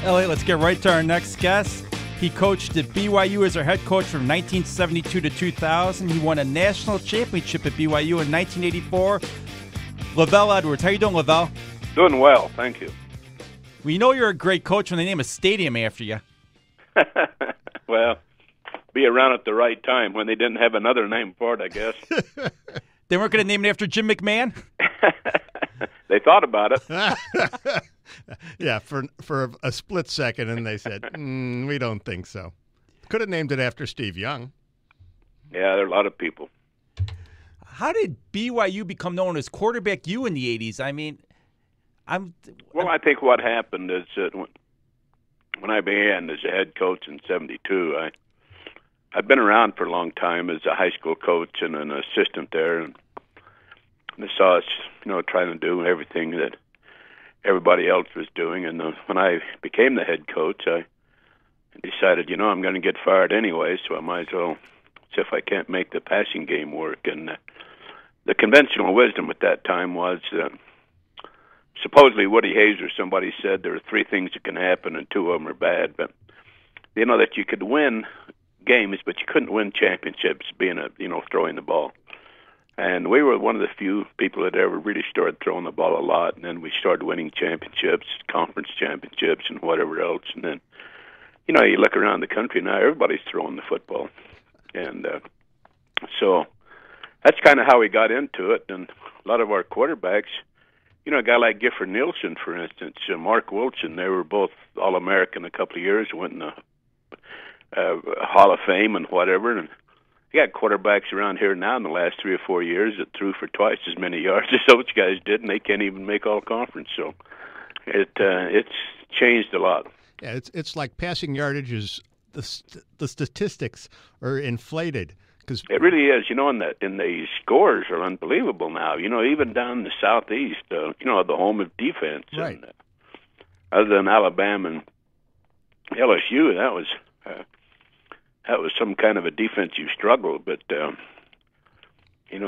Elliott, let's get right to our next guest. He coached at BYU as our head coach from 1972 to 2000. He won a national championship at BYU in 1984. LaVell Edwards. How you doing, LaVell? Doing well, thank you. We know you're a great coach when they name a stadium after you. Well, be around at the right time when they didn't have another name for it, I guess. They weren't going to name it after Jim McMahon? They thought about it. Yeah, for a split second, and they said, we don't think so. Could have named it after Steve Young. Yeah, there are a lot of people. How did BYU become known as Quarterback U in the 80s? I mean, I think what happened is that when I began as a head coach in 72, I'd been around for a long time as a high school coach and an assistant there, and they saw us, trying to do everything that everybody else was doing. And when I became the head coach, I decided, I'm going to get fired anyway, so I might as well see if I can't make the passing game work. And the conventional wisdom at that time was supposedly Woody Hayes or somebody said there are three things that can happen and two of them are bad. But, that you could win games, but you couldn't win championships being throwing the ball. And we were one of the few people that ever really started throwing the ball a lot, and then we started winning championships, conference championships, and whatever else. And then, you look around the country now, everybody's throwing the football. And so that's kind of how we got into it. And a lot of our quarterbacks, a guy like Gifford Nielsen, for instance, Mark Wilson, they were both All-American a couple of years, went in the Hall of Fame and whatever. And you got quarterbacks around here now in the last 3 or 4 years that threw for twice as many yards as those guys did, and they can't even make all conference. So it's changed a lot. Yeah, it's like passing yardage is the statistics are inflated. Cause it really is, and the scores are unbelievable now. Even down in the Southeast, the home of defense. Right. And, other than Alabama and LSU, that was some kind of a defensive struggle. But it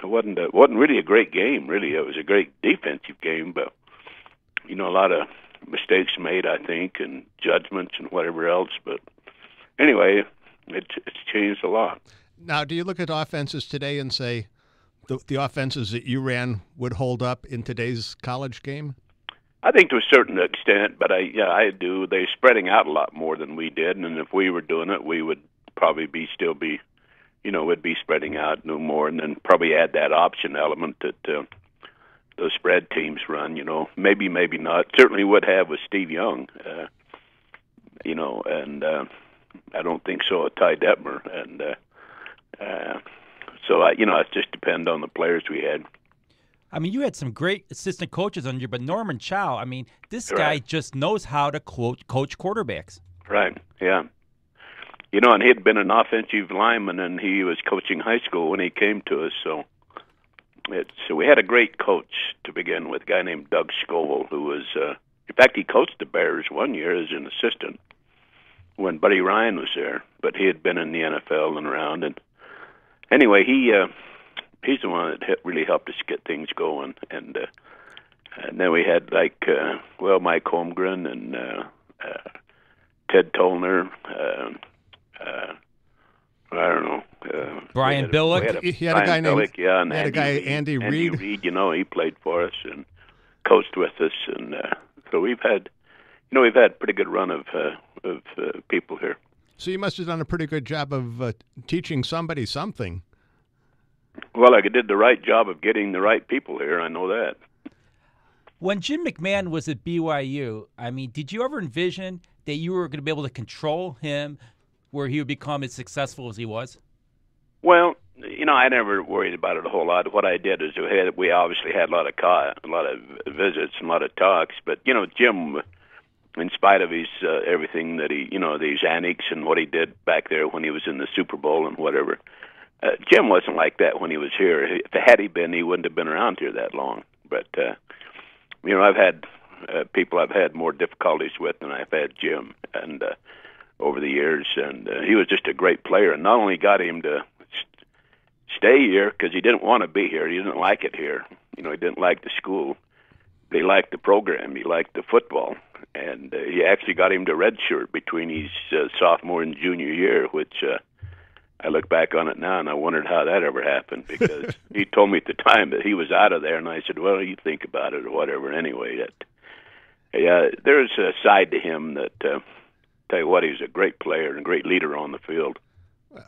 wasn't really a great game. Really, it was a great defensive game, but a lot of mistakes made, I think, and judgments and whatever else. But anyway, it's changed a lot. Now, do you look at offenses today and say the offenses that you ran would hold up in today's college game? I think to a certain extent, but I do. They're spreading out a lot more than we did, and if we were doing it, we would probably would be spreading out no more, and then probably add that option element that those spread teams run. Maybe not. Certainly would have with Steve Young. And I don't think so at Ty Detmer, and so it just depends on the players we had. I mean, you had some great assistant coaches under you, but Norman Chow, this guy just knows how to coach quarterbacks. Right, yeah. And he had been an offensive lineman, and he was coaching high school when he came to us. So we had a great coach to begin with, a guy named Doug Scoville, who was, in fact, he coached the Bears one year as an assistant when Buddy Ryan was there, but he had been in the NFL and around. And anyway, he's the one that really helped us get things going. And then we had Mike Holmgren and Ted Tollner. I don't know. Brian Billick. He had a guy named and Andy Reid. Andy Reid, he played for us and coached with us, and so we've had pretty good run of people here. So you must have done a pretty good job of teaching somebody something. Well, I did the right job of getting the right people here. I know that. When Jim McMahon was at BYU, did you ever envision that you were going to be able to control him where he would become as successful as he was? Well, I never worried about it a whole lot. What I did is we obviously had a lot of visits and a lot of talks. But Jim, in spite of his everything that these antics and what he did back there when he was in the Super Bowl and whatever, Jim wasn't like that when he was here. Had he been, he wouldn't have been around here that long. But I've had people I've had more difficulties with than I've had Jim, and over the years, and he was just a great player. And not only got him to stay here because he didn't want to be here, he didn't like it here. He didn't like the school, he liked the program. He liked the football. And he actually got him to redshirt between his sophomore and junior year, which I look back on it now and I wondered how that ever happened, because he told me at the time that he was out of there, and I said, well, you think about it or whatever. Anyway, there's a side to him that, tell you what, he was a great player and a great leader on the field.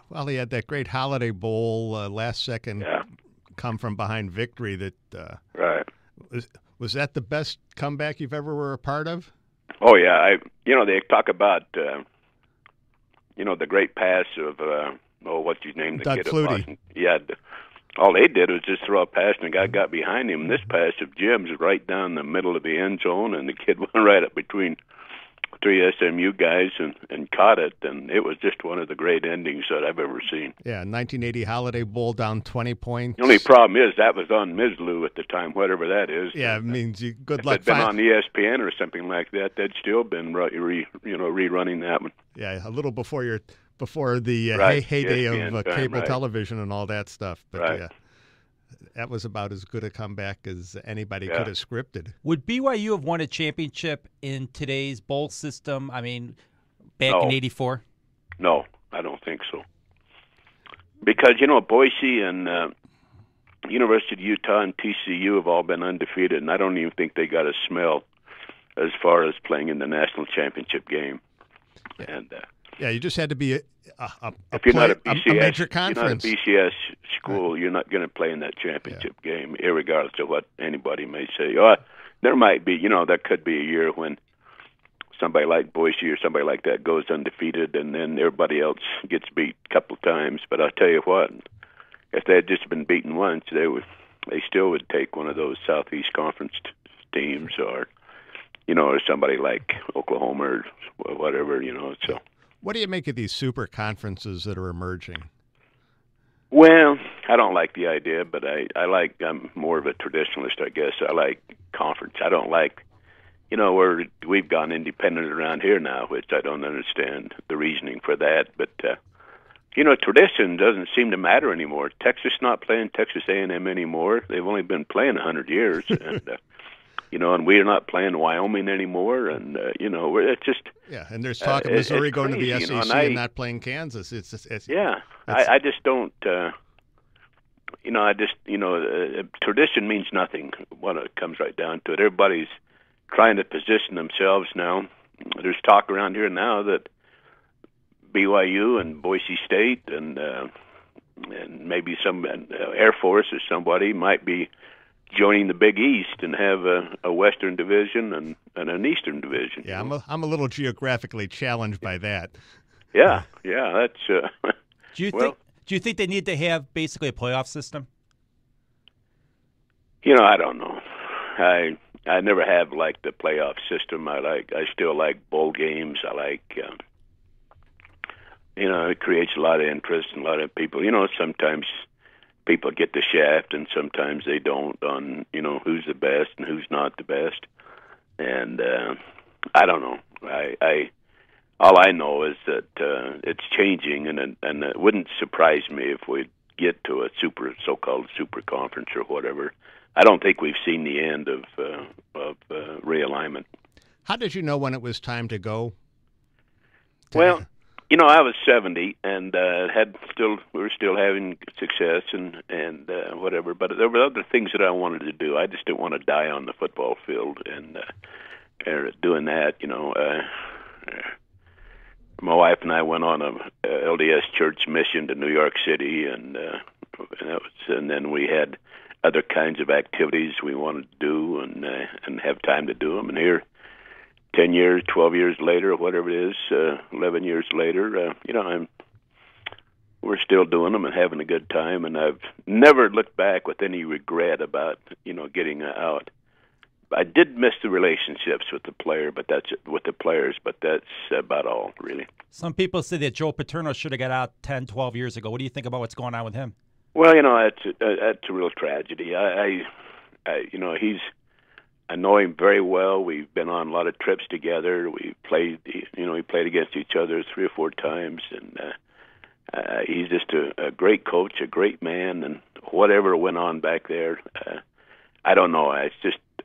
Well, he had that great Holiday Bowl last second come from behind victory. That right. Was that the best comeback you've ever were a part of? Oh yeah, they talk about the great pass of what's his name, the Doug kid Flutie. Yeah, all they did was just throw a pass, and the guy got behind him. And this pass of Jim's right down the middle of the end zone, and the kid went right up between three SMU guys and caught it, and it was just one of the great endings that I've ever seen. Yeah, 1980 Holiday Bowl, down 20 points. The only problem is that was on Mizzlou at the time, whatever that is. Yeah, it means you good if luck. If it had been on ESPN or something like that, they'd still been rerunning that one. Yeah, a little before the heyday ESPN of cable television and all that stuff. But right. yeah, that was about as good a comeback as anybody could have scripted. Would BYU have won a championship in today's bowl system? I mean, back in '84? No, I don't think so. Because, Boise and University of Utah and TCU have all been undefeated, and I don't even think they got a smell as far as playing in the national championship game. Yeah. And yeah, you just had to be if you're not a BCS, major conference. You're not a BCS school, right. You're not going to play in that championship game, irregardless of what anybody may say. There might be, that could be a year when somebody like Boise or somebody like that goes undefeated, and then everybody else gets beat a couple of times. But I'll tell you what, if they had just been beaten once, they still would take one of those Southeast Conference teams, or somebody like Oklahoma or whatever, So. What do you make of these super conferences that are emerging? Well, I don't like the idea, but I'm more of a traditionalist, I guess. I like conference. I don't like, we've gone independent around here now, which I don't understand the reasoning for that. But, tradition doesn't seem to matter anymore. Texas not playing Texas A&M anymore. They've only been playing 100 years. And, and we're not playing Wyoming anymore, and it's just and there's talk of Missouri going crazy, to the SEC and not playing Kansas. I just don't. Tradition means nothing when it comes right down to it. Everybody's trying to position themselves now. There's talk around here now that BYU and Boise State and maybe some Air Force or somebody might be joining the Big East and have a Western Division and an Eastern Division. Yeah, I'm a little geographically challenged by that. Yeah, that's. Do you think they need to have basically a playoff system? I don't know. I never have liked the playoff system. I still like bowl games. I like. It creates a lot of interest and a lot of people. Sometimes people get the shaft, and sometimes they don't on who's the best and who's not the best. And I don't know. All I know is that it's changing, and it wouldn't surprise me if we get to a so-called super conference or whatever. I don't think we've seen the end of realignment. How did you know when it was time to go? Well, I was 70 and we were still having success and whatever. But there were other things that I wanted to do. I just didn't want to die on the football field and doing that. My wife and I went on a LDS church mission to New York City, and then we had other kinds of activities we wanted to do and have time to do them. And here, 10 years, 12 years later, or whatever it is, 11 years later, we're still doing them and having a good time. And I've never looked back with any regret about, getting out. I did miss the relationships with the players, but that's about all, really. Some people say that Joe Paterno should have got out 10, 12 years ago. What do you think about what's going on with him? Well, that's a real tragedy. I know him very well. We've been on a lot of trips together. We played against each other 3 or 4 times, and he's just a great coach, a great man, and whatever went on back there, I don't know.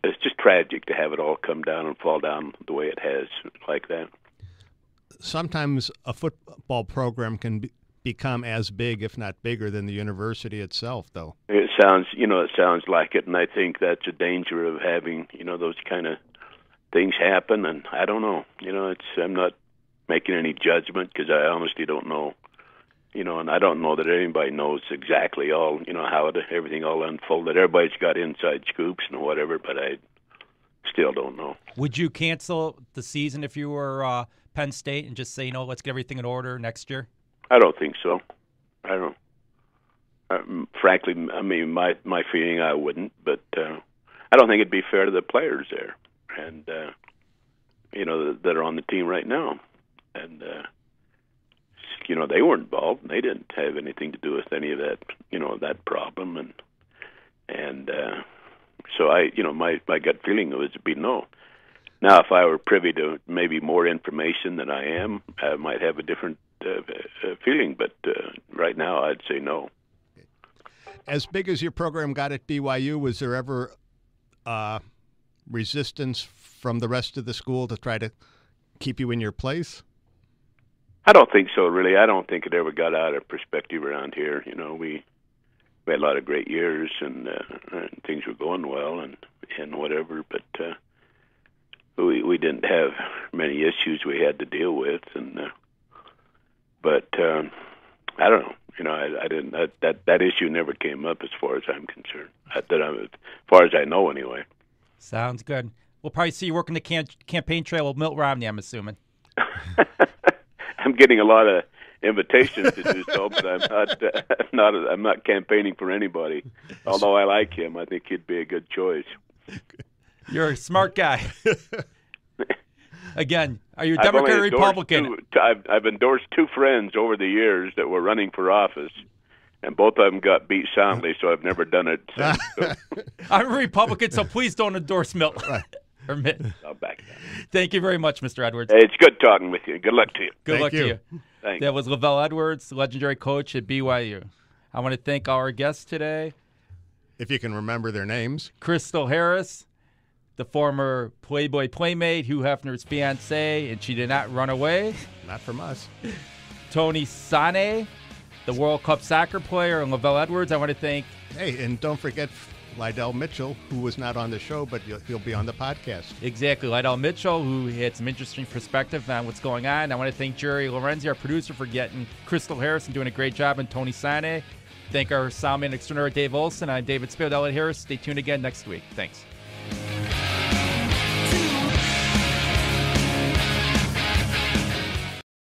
it's just tragic to have it all come down and fall down the way it has like that. Sometimes a football program can become as big, if not bigger, than the university itself, though. It sounds like it, and I think that's a danger of having, those kind of things happen. And I don't know, I'm not making any judgment because I honestly don't know, and I don't know that anybody knows exactly all, how everything all unfolded. Everybody's got inside scoops and whatever, but I still don't know. Would you cancel the season if you were Penn State and just say, let's get everything in order next year? I don't think so. I don't. Frankly, I mean, my feeling, I wouldn't. But I don't think it'd be fair to the players there, and that are on the team right now, and they weren't involved. And they didn't have anything to do with any of that, that problem, and so my gut feeling was it'd be no. Now, if I were privy to maybe more information than I am, I might have a different feeling, but right now I'd say no. As big as your program got at BYU, was there ever resistance from the rest of the school to try to keep you in your place? I don't think so, really. I don't think it ever got out of perspective around here. We had a lot of great years, and things were going well, and whatever, but we didn't have many issues we had to deal with, and but I don't know. I didn't. That issue never came up as far as I'm concerned. As far as I know, anyway. Sounds good. We'll probably see you working the campaign trail with Milt Romney, I'm assuming. I'm getting a lot of invitations to do so, but I'm not campaigning for anybody. Although I like him, I think he'd be a good choice. You're a smart guy. Again, are you a Democrat or Republican? I've endorsed two friends over the years that were running for office, and both of them got beat soundly, so I've never done it since. So. I'm a Republican, so please don't endorse Milt. Or Mitt. I'll back down. Thank you very much, Mr. Edwards. Hey, it's good talking with you. Good luck to you. Good luck to you. Thanks. That was LaVell Edwards, legendary coach at BYU. I want to thank our guests today. If you can remember their names. Crystal Harris, the former Playboy Playmate, Hugh Hefner's fiancée, and she did not run away. Not from us. Tony Sane, the World Cup soccer player, and LaVell Edwards. I want to thank... Hey, and don't forget Lydell Mitchell, who was not on the show, but he'll be on the podcast. Exactly. Lydell Mitchell, who had some interesting perspective on what's going on. I want to thank Jerry Lorenzi, our producer, for getting Crystal Harris and doing a great job, and Tony Sane. Thank our soundman extraordinaire, Dave Olson. I'm David Spade, Elliott Harris. Stay tuned again next week. Thanks.